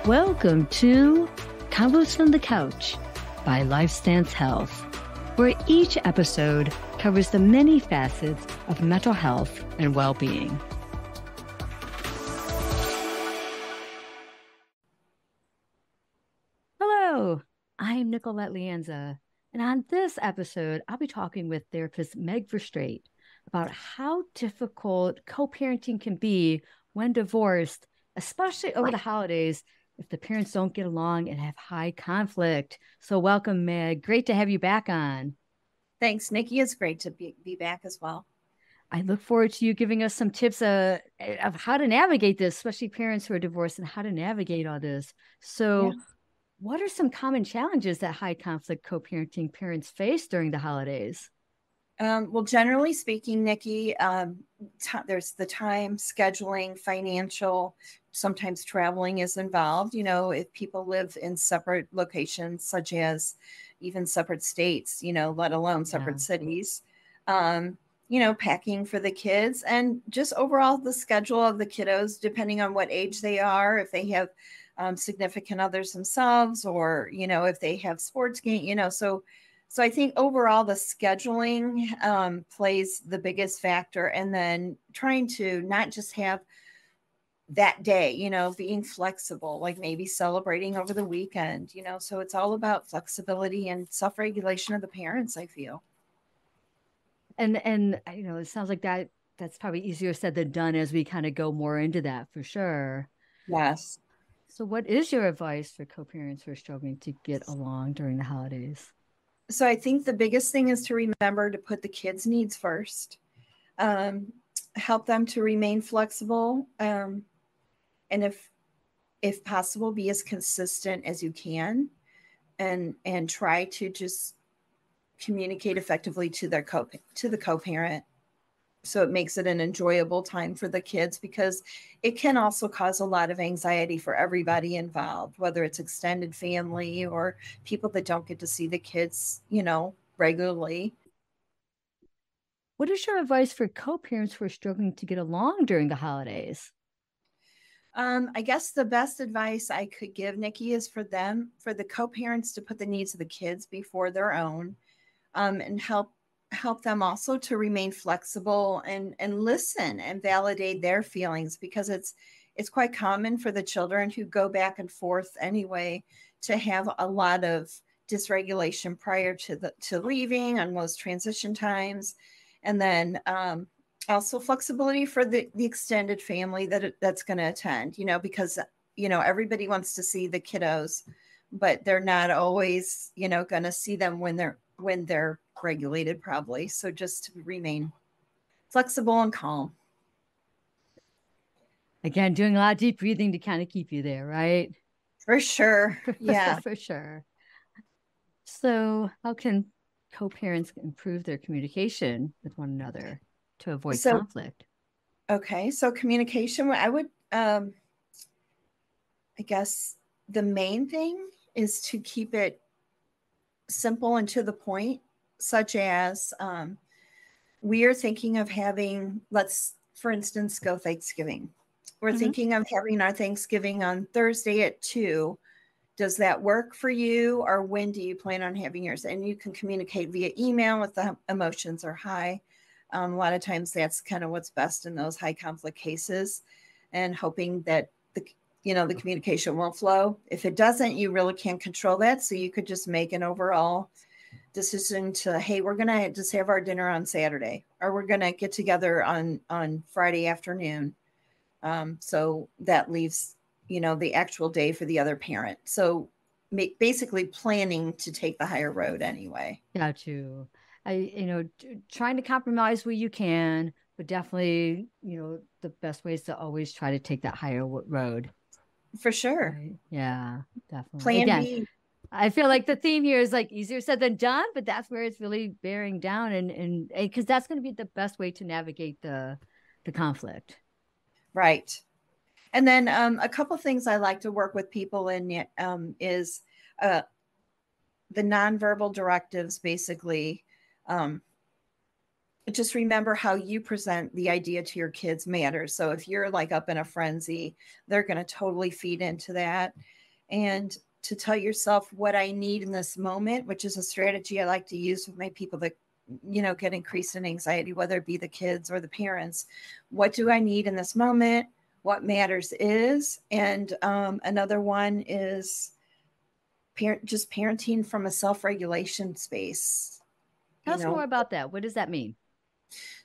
Welcome to Combos from the Couch by LifeStance Health, where each episode covers the many facets of mental health and well-being. Hello, I'm Nicolette Lianza, and on this episode, I'll be talking with therapist Meg Verstraete about how difficult co-parenting can be when divorced, especially over the holidays, if the parents don't get along and have high conflict. So welcome, Meg. Great to have you back on. Thanks, Nikki. It's great to be back as well. I look forward to you giving us some tips of how to navigate this, especially parents who are divorced, and how to navigate all this. So what are some common challenges that high conflict co-parenting parents face during the holidays? Well, generally speaking, Nikki, there's the time, scheduling, financial, sometimes traveling is involved. You know, if people live in separate locations, such as even separate states, you know, let alone separate cities, you know, packing for the kids and just overall the schedule of the kiddos, depending on what age they are, if they have significant others themselves, or, you know, if they have sports game, you know, so I think overall the scheduling plays the biggest factor, and then trying to not just have that day, you know, being flexible, like maybe celebrating over the weekend, you know, so it's all about flexibility and self-regulation of the parents, I feel. And you know, it sounds like that's probably easier said than done as we kind of go more into that for sure. Yes. So what is your advice for co-parents who are struggling to get along during the holidays? So I think the biggest thing is to remember to put the kids' needs first, help them to remain flexible, and if possible, be as consistent as you can, and try to just communicate effectively to the co-parent, so it makes it an enjoyable time for the kids, because it can also cause a lot of anxiety for everybody involved, whether it's extended family or people that don't get to see the kids, you know, regularly. What is your advice for co-parents who are struggling to get along during the holidays? I guess the best advice I could give, Nikki, is for the co-parents to put the needs of the kids before their own, and help them also to remain flexible and listen and validate their feelings, because it's quite common for the children who go back and forth anyway to have a lot of dysregulation prior to leaving on most transition times, and then also flexibility for the extended family that's going to attend, you know, because, you know, everybody wants to see the kiddos, but they're not always, you know, going to see them when they're regulated, probably. So just to remain flexible and calm. Again, doing a lot of deep breathing to kind of keep you there, right? For sure. Yeah. For sure. So how can co-parents improve their communication with one another to avoid So, conflict? okay. So communication, I would, I guess the main thing is to keep it simple and to the point, such as, we are thinking of having, let's, for instance, go Thanksgiving. We're thinking of having our Thanksgiving on Thursday at 2. Does that work for you? Or when do you plan on having yours? And you can communicate via email if the emotions are high. A lot of times that's kind of what's best in those high conflict cases, and hoping that the communication will flow. If it doesn't, you really can't control that. So you could just make an overall decision to, hey, we're going to just have our dinner on Saturday, or we're going to get together on Friday afternoon. So that leaves, you know, the actual day for the other parent. So basically planning to take the higher road anyway. Got you. Trying to compromise where you can, but definitely, the best way is to always try to take that higher road. For sure. Right? Yeah, definitely. Plan Again, B. I feel like the theme here is like easier said than done, but that's where it's really bearing down, and because that's going to be the best way to navigate the conflict. Right. And then a couple things I like to work with people in is the nonverbal directives, basically, just remember how you present the idea to your kids matters. So if you're like up in a frenzy, they're going to totally feed into that. And to tell yourself what I need in this moment, which is a strategy I like to use with my people that, get increased in anxiety, whether it be the kids or the parents. What do I need in this moment? What matters is, and another one is just parenting from a self-regulation space. Tell us more about that. What does that mean?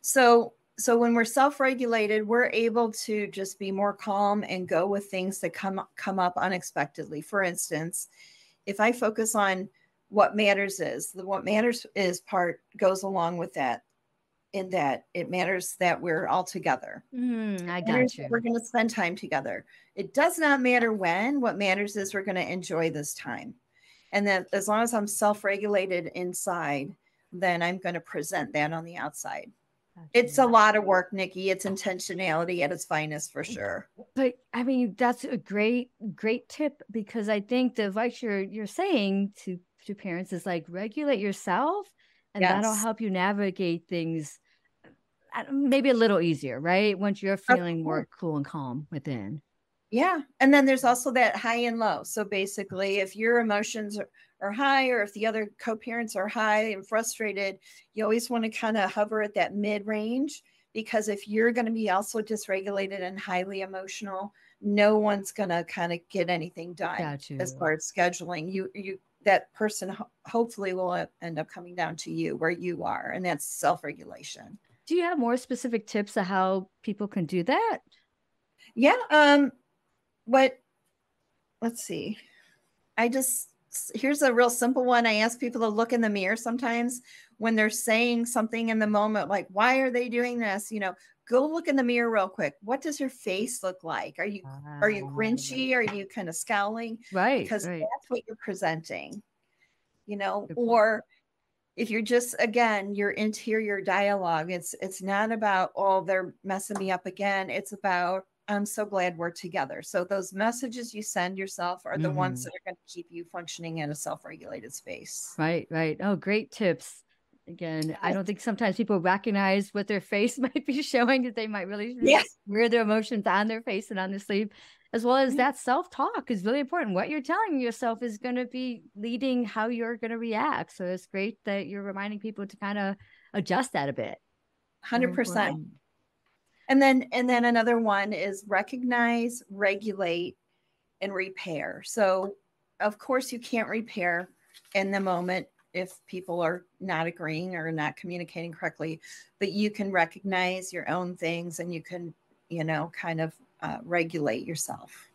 So when we're self-regulated, we're able to just be more calm and go with things that come up unexpectedly. For instance, if I focus on what matters is, the what matters is part goes along with that, in that it matters that we're all together. I got you. We're going to spend time together. It does not matter when. What matters is we're going to enjoy this time. And then as long as I'm self-regulated inside, then I'm going to present that on the outside. It's a lot of work, Nikki. It's intentionality at its finest, for sure. But I mean, that's a great tip, because I think the advice you're saying to parents is like, regulate yourself, and that'll help you navigate things maybe a little easier, right? Once you're feeling more cool and calm within. Yeah. And then there's also that high and low. So basically, if your emotions are high, or if the other co-parents are high and frustrated, you always want to kind of hover at that mid range, because if you're going to be also dysregulated and highly emotional, no one's going to kind of get anything done as far as scheduling. You that person hopefully will end up coming down to you where you are, and that's self-regulation. Do you have more specific tips of how people can do that? Yeah. Let's see. Here's a real simple one. I ask people to look in the mirror sometimes when they're saying something in the moment, like, why are they doing this? Go look in the mirror real quick. What does your face look like? Are you grinchy? Are you kind of scowling? Right. Because that's what you're presenting, or if you're just, again, your interior dialogue, it's not about, oh, they're messing me up again. It's about, I'm so glad we're together. So those messages you send yourself are the ones that are going to keep you functioning in a self-regulated space. Right. Oh, great tips. Again, I don't think sometimes people recognize what their face might be showing, that they might really wear their emotions on their face and on their sleeve, as well as that self-talk is really important. What you're telling yourself is going to be leading how you're going to react. So it's great that you're reminding people to kind of adjust that a bit. 100%. And then another one is recognize, regulate, and repair. So of course you can't repair in the moment if people are not agreeing or not communicating correctly, but you can recognize your own things, and you can, kind of regulate yourself.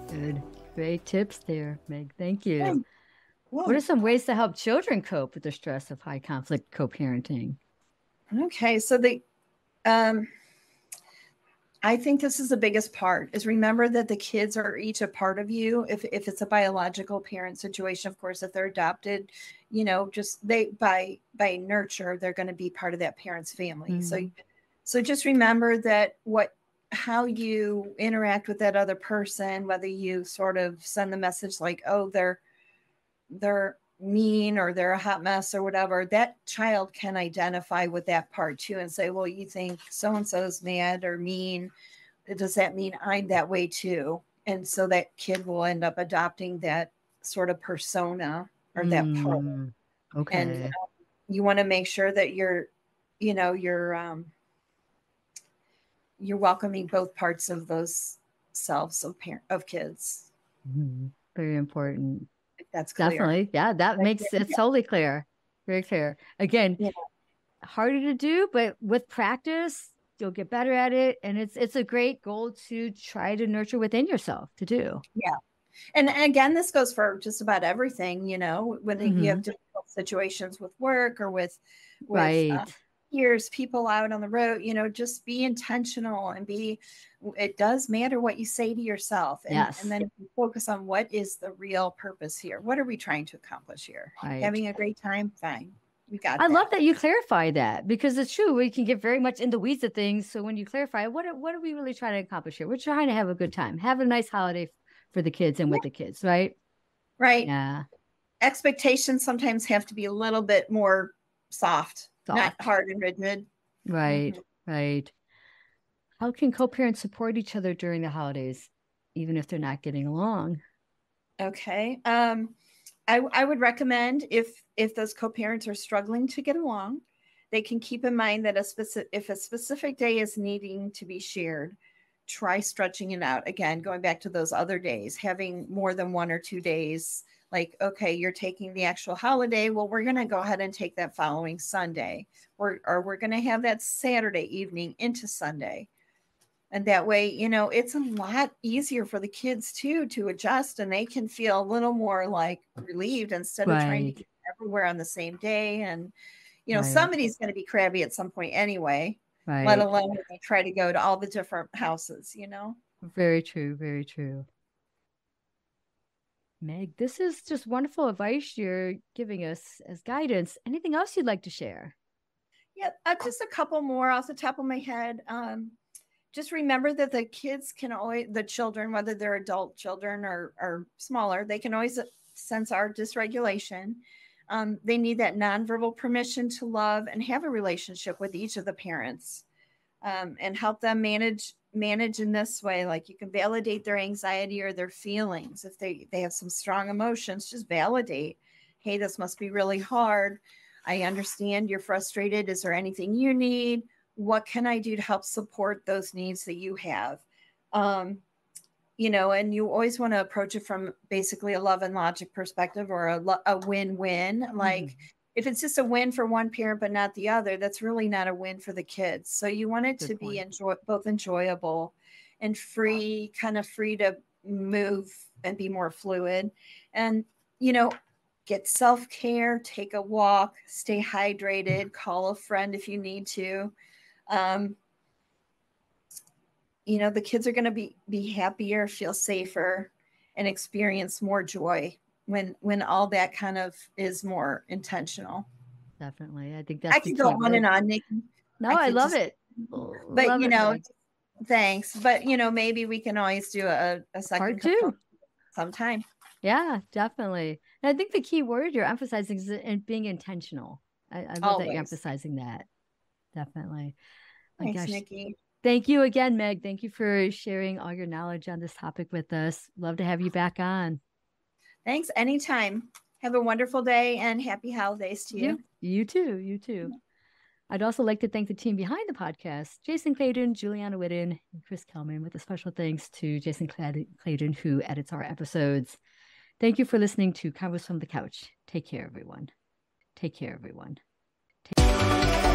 Good. Great tips there, Meg. Thank you. Yeah. What are some ways to help children cope with the stress of high conflict co-parenting? Okay. So I think this is the biggest part, is remember that the kids are each a part of you. If it's a biological parent situation, of course, if they're adopted, just by nurture, they're going to be part of that parent's family. So just remember that how you interact with that other person, whether you sort of send the message like, oh, they're mean, or they're a hot mess, or whatever, that child can identify with that part too and say, well, you think so-and-so's mad or mean. Does that mean I'm that way too? And so that kid will end up adopting that sort of persona, or that part. Okay. And you want to make sure that you're welcoming both parts of those selves of kids. Very important. That's clear. Definitely. Yeah, that makes it totally clear. Very clear. Again, harder to do, but with practice, you'll get better at it. And it's a great goal to try to nurture within yourself to do. Yeah. And again, this goes for just about everything, when you have difficult situations with work, or with peers, people out on the road, just be intentional, and it does matter what you say to yourself. And then you focus on what is the real purpose here. What are we trying to accomplish here? Having a great time? Fine. We got I love that you clarify that, because it's true. We can get very much in the weeds of things. So when you clarify, what are we really trying to accomplish here? We're trying to have a good time, have a nice holiday for the kids and with the kids, right? Right. Yeah. Expectations sometimes have to be a little bit more soft, not Soft. hard and rigid. Right. Mm-hmm. Right. How can co-parents support each other during the holidays, even if they're not getting along? Okay. I would recommend if those co-parents are struggling to get along, they can keep in mind that if a specific day is needing to be shared, try stretching it out. Again, going back to those other days, having more than 1 or 2 days. Like, okay, you're taking the actual holiday. Well, we're going to go ahead and take that following Sunday, or we're going to have that Saturday evening into Sunday. And that way, it's a lot easier for the kids too to adjust, and they can feel a little more like relieved instead of trying to Right. get everywhere on the same day. And Right. somebody's going to be crabby at some point anyway, let Right. alone when they try to go to all the different houses. Very true. Very true. Meg, this is just wonderful advice you're giving us as guidance. Anything else you'd like to share? Yeah, just a couple more off the top of my head. Just remember that the kids can always, the children, whether they're adult children or smaller, they can always sense our dysregulation. They need that nonverbal permission to love and have a relationship with each of the parents, and help them manage in this way. Like, you can validate their anxiety or their feelings. If they have some strong emotions, just validate, hey, this must be really hard. I understand you're frustrated. Is there anything you need? What can I do to help support those needs that you have? And you always want to approach it from basically a love and logic perspective, or a win-win. Like, Mhm. if it's just a win for one parent but not the other, that's really not a win for the kids. So you want it to Good be point. both enjoyable and free, kind of free to move and be more fluid. And get self-care, take a walk, stay hydrated, call a friend if you need to. um, the kids are going to be happier, feel safer, and experience more joy when all that kind of is more intentional. Definitely. I think I that's the could go key on and word. on, Nikki. No, I I could love just, it. but Love it, Meg. thanks. But maybe we can always do a second Part two. component sometime. Yeah, definitely. And I think the key word you're emphasizing is being intentional. I love that you're Always. emphasizing that. Definitely. My Thanks, gosh. Nikki. Thank you again, Meg. Thank you for sharing all your knowledge on this topic with us. Love to have you back on. Thanks. Anytime. Have a wonderful day and happy holidays to you. You too. You too. I'd also like to thank the team behind the podcast, Jason Clayton, Juliana Whitten, and Chris Kelman, with a special thanks to Jason Clayton, who edits our episodes. Thank you for listening to Convos from the Couch. Take care, everyone. Take care, everyone. Take